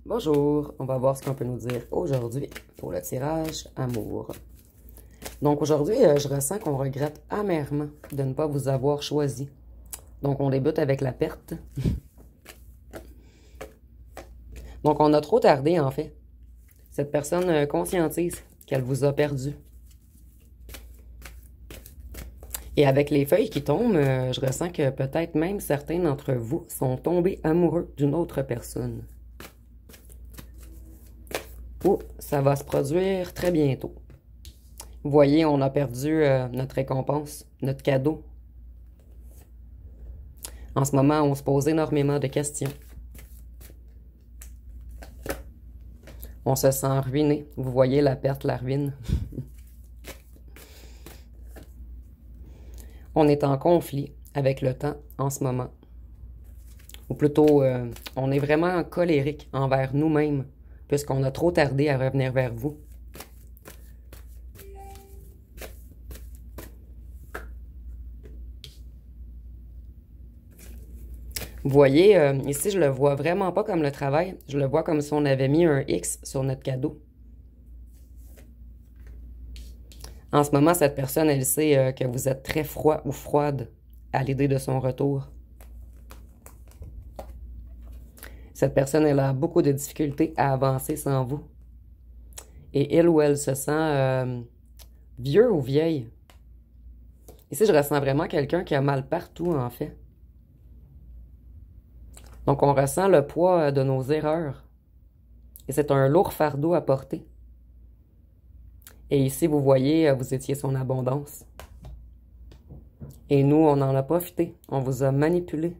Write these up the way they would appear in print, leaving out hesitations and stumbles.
Bonjour, on va voir ce qu'on peut nous dire aujourd'hui pour le tirage amour. Donc aujourd'hui, je ressens qu'on regrette amèrement de ne pas vous avoir choisi. Donc on débute avec la perte. Donc on a trop tardé en fait. Cette personne conscientise qu'elle vous a perdu. Et avec les feuilles qui tombent, je ressens que peut-être même certains d'entre vous sont tombés amoureux d'une autre personne. Ou ça va se produire très bientôt. Vous voyez, on a perdu notre récompense, notre cadeau. En ce moment, on se pose énormément de questions. On se sent ruiné. Vous voyez la perte, la ruine. On est en conflit avec le temps en ce moment. Ou plutôt, on est vraiment colérique envers nous-mêmes, puisqu'on a trop tardé à revenir vers vous. Vous voyez, ici, je le vois vraiment pas comme le travail. Je le vois comme si on avait mis un X sur notre cadeau. En ce moment, cette personne, elle sait que vous êtes très froid ou froide à l'idée de son retour. Cette personne, elle a beaucoup de difficultés à avancer sans vous. Et elle ou elle se sent vieux ou vieille. Ici, je ressens vraiment quelqu'un qui a mal partout, en fait. Donc, on ressent le poids de nos erreurs. Et c'est un lourd fardeau à porter. Et ici, vous voyez, vous étiez son abondance. Et nous, on en a profité. On vous a manipulé.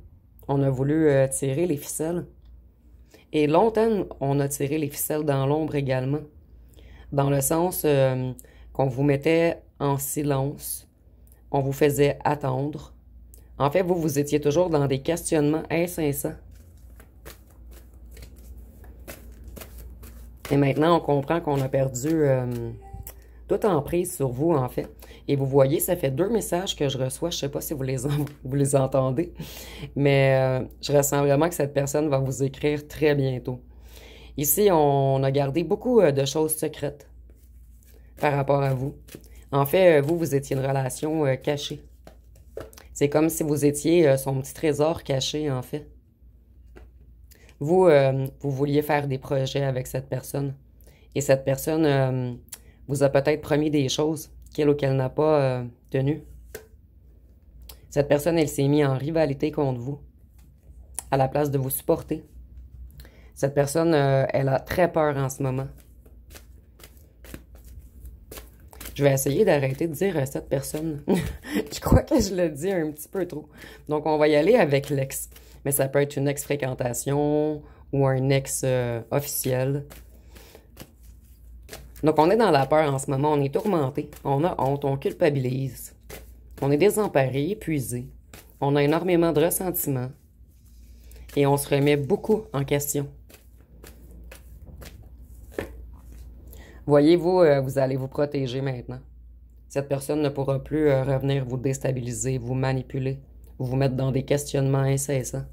On a voulu tirer les ficelles. Et longtemps, on a tiré les ficelles dans l'ombre également. Dans le sens qu'on vous mettait en silence. On vous faisait attendre. En fait, vous étiez toujours dans des questionnements incessants. Et maintenant, on comprend qu'on a perdu toute emprise sur vous, en fait. Et vous voyez, ça fait 2 messages que je reçois. Je ne sais pas si vous les entendez. Mais je ressens vraiment que cette personne va vous écrire très bientôt. Ici, on a gardé beaucoup de choses secrètes par rapport à vous. En fait, vous étiez une relation cachée. C'est comme si vous étiez son petit trésor caché, en fait. Vous vouliez faire des projets avec cette personne. Et cette personne vous a peut-être promis des choses qu'elle ou qu'elle n'a pas tenues. Cette personne, elle s'est mise en rivalité contre vous, à la place de vous supporter. Cette personne, elle a très peur en ce moment. Je vais essayer d'arrêter de dire cette personne. Je crois que je le dis un petit peu trop. Donc, on va y aller avec l'ex. Mais ça peut être une ex-fréquentation ou un ex officiel. Donc, on est dans la peur en ce moment. On est tourmenté. On a honte. On culpabilise. On est désemparé, épuisé. On a énormément de ressentiments. Et on se remet beaucoup en question. Voyez-vous, vous allez vous protéger maintenant. Cette personne ne pourra plus revenir vous déstabiliser, vous manipuler, vous mettre dans des questionnements incessants.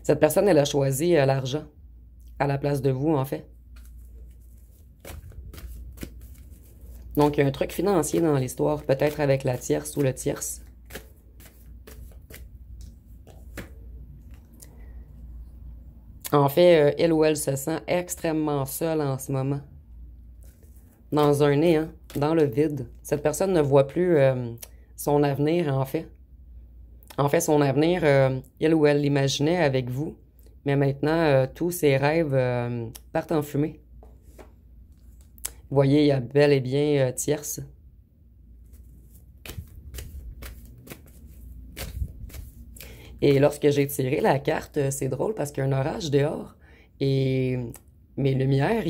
Cette personne, elle a choisi l'argent à la place de vous, en fait. Donc, il y a un truc financier dans l'histoire, peut-être avec la tierce ou le tierce. En fait, elle ou elle se sent extrêmement seule en ce moment. Dans un néant, dans le vide. Cette personne ne voit plus son avenir, en fait. En fait, son avenir, elle ou elle l'imaginait avec vous. Mais maintenant, tous ses rêves partent en fumée. Vous voyez, il y a bel et bien tierce. Et lorsque j'ai tiré la carte, c'est drôle parce qu'il y a un orage dehors. Et mes lumières,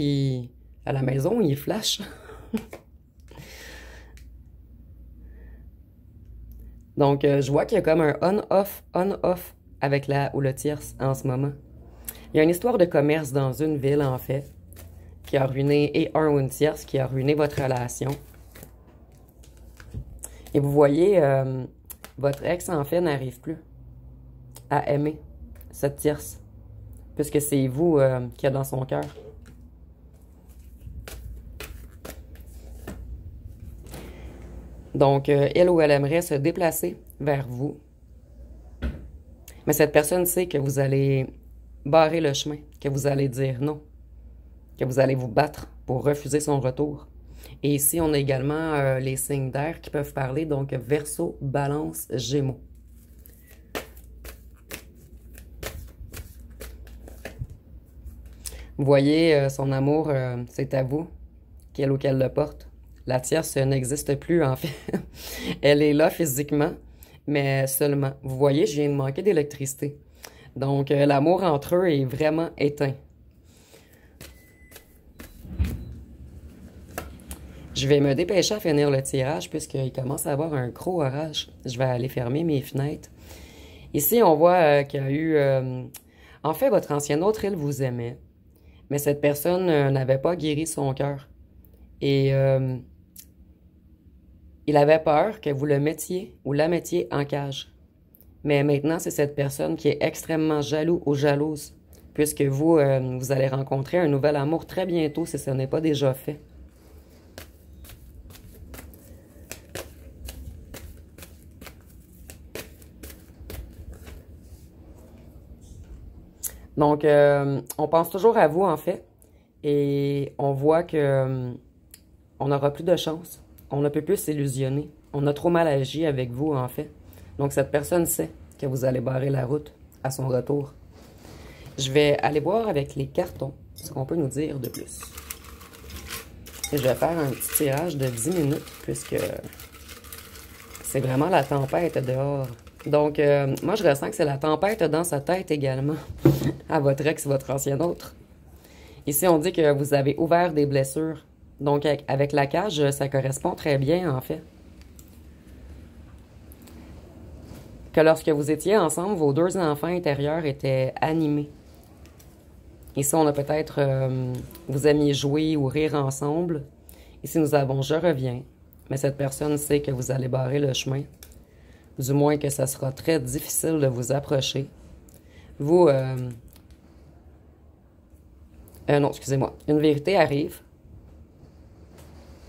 à la maison, ils flashent. Donc, je vois qu'il y a comme un on-off avec la ou le tierce en ce moment. Il y a une histoire de commerce dans une ville, en fait, qui a ruiné, et un ou une tierce qui a ruiné votre relation. Et vous voyez, votre ex, en fait, n'arrive plus. à aimer cette tierce, puisque c'est vous qui êtes dans son cœur. Donc, elle ou elle aimerait se déplacer vers vous. Mais cette personne sait que vous allez barrer le chemin, que vous allez dire non, que vous allez vous battre pour refuser son retour. Et ici, on a également les signes d'air qui peuvent parler, donc Verseau, Balance, Gémeaux. Vous voyez, son amour, c'est à vous, qu'elle ou qu'elle le porte. La tierce n'existe plus, en fait. Elle est là physiquement, mais seulement. Vous voyez, je viens de manquer d'électricité. Donc, l'amour entre eux est vraiment éteint. Je vais me dépêcher à finir le tirage puisqu'il commence à avoir un gros orage. Je vais aller fermer mes fenêtres. Ici, on voit qu'il y a eu... en fait, votre ancienne autre, elle vous aimait. Mais cette personne n'avait pas guéri son cœur. Et il avait peur que vous le mettiez ou la mettiez en cage. Mais maintenant, c'est cette personne qui est extrêmement jaloux ou jalouse. Puisque vous, vous allez rencontrer un nouvel amour très bientôt si ce n'est pas déjà fait. Donc, on pense toujours à vous, en fait, et on voit que on n'aura plus de chance. On ne peut plus s'illusionner. On a trop mal agi avec vous, en fait. Donc, cette personne sait que vous allez barrer la route à son retour. Je vais aller voir avec les cartons ce qu'on peut nous dire de plus. Et je vais faire un petit tirage de 10 minutes, puisque c'est vraiment la tempête dehors. Donc, moi, je ressens que c'est la tempête dans sa tête également, à votre ex, votre ancien autre. Ici, on dit que vous avez ouvert des blessures. Donc, avec la cage, ça correspond très bien, en fait. Que lorsque vous étiez ensemble, vos deux enfants intérieurs étaient animés. Ici, on a peut-être, vous aimiez jouer ou rire ensemble. Ici, nous avons « Je reviens ». Mais cette personne sait que vous allez barrer le chemin. Du moins que ça sera très difficile de vous approcher. Vous, non, excusez-moi. Une vérité arrive.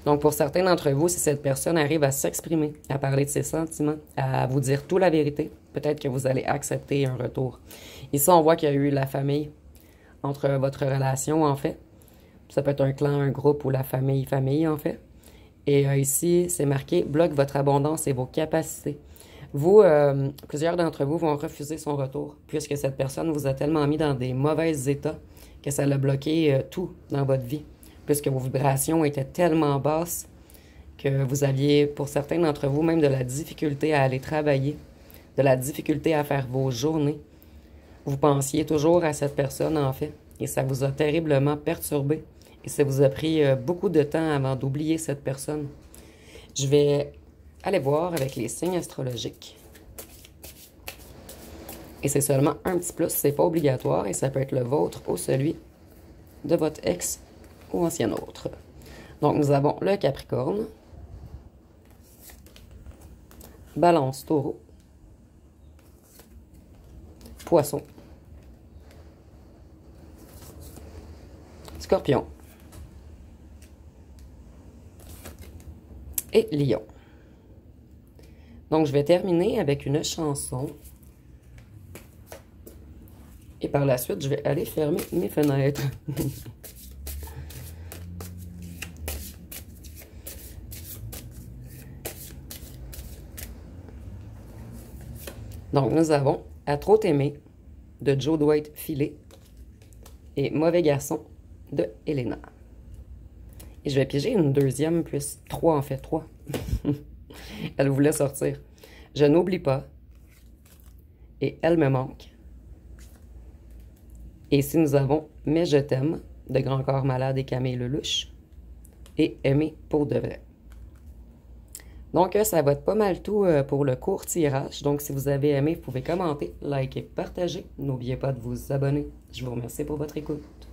Donc, pour certains d'entre vous, si cette personne arrive à s'exprimer, à parler de ses sentiments, à vous dire toute la vérité, peut-être que vous allez accepter un retour. Ici, on voit qu'il y a eu la famille entre votre relation, en fait. Ça peut être un clan, un groupe ou la famille, en fait. Et ici, c'est marqué « Bloque votre abondance et vos capacités ». Vous, plusieurs d'entre vous vont refuser son retour, puisque cette personne vous a tellement mis dans des mauvais états que ça l'a bloqué tout dans votre vie, puisque vos vibrations étaient tellement basses que vous aviez, pour certains d'entre vous, même de la difficulté à aller travailler, de la difficulté à faire vos journées. Vous pensiez toujours à cette personne, en fait, et ça vous a terriblement perturbé, et ça vous a pris beaucoup de temps avant d'oublier cette personne. Je vais aller voir avec les signes astrologiques. Et c'est seulement un petit plus, c'est pas obligatoire, et ça peut être le vôtre ou celui de votre ex ou ancien autre. Donc, nous avons le Capricorne, Balance, Taureau, Poisson, Scorpion et Lion. Donc, je vais terminer avec une chanson. Et par la suite, je vais aller fermer mes fenêtres. Donc, nous avons « À trop t'aimer » de Joe Dwight Filet et « Mauvais garçon » de Elena. Et je vais piéger une deuxième, plus 3 en fait, 3. Elle voulait sortir. Je n'oublie pas. Et elle me manque. Et ici, nous avons Mais je t'aime de Grand Corps Malade et Camille Lelouch. Et Aimer pour de vrai. Donc, ça va être pas mal tout pour le court tirage. Donc, si vous avez aimé, vous pouvez commenter, liker, partager. N'oubliez pas de vous abonner. Je vous remercie pour votre écoute.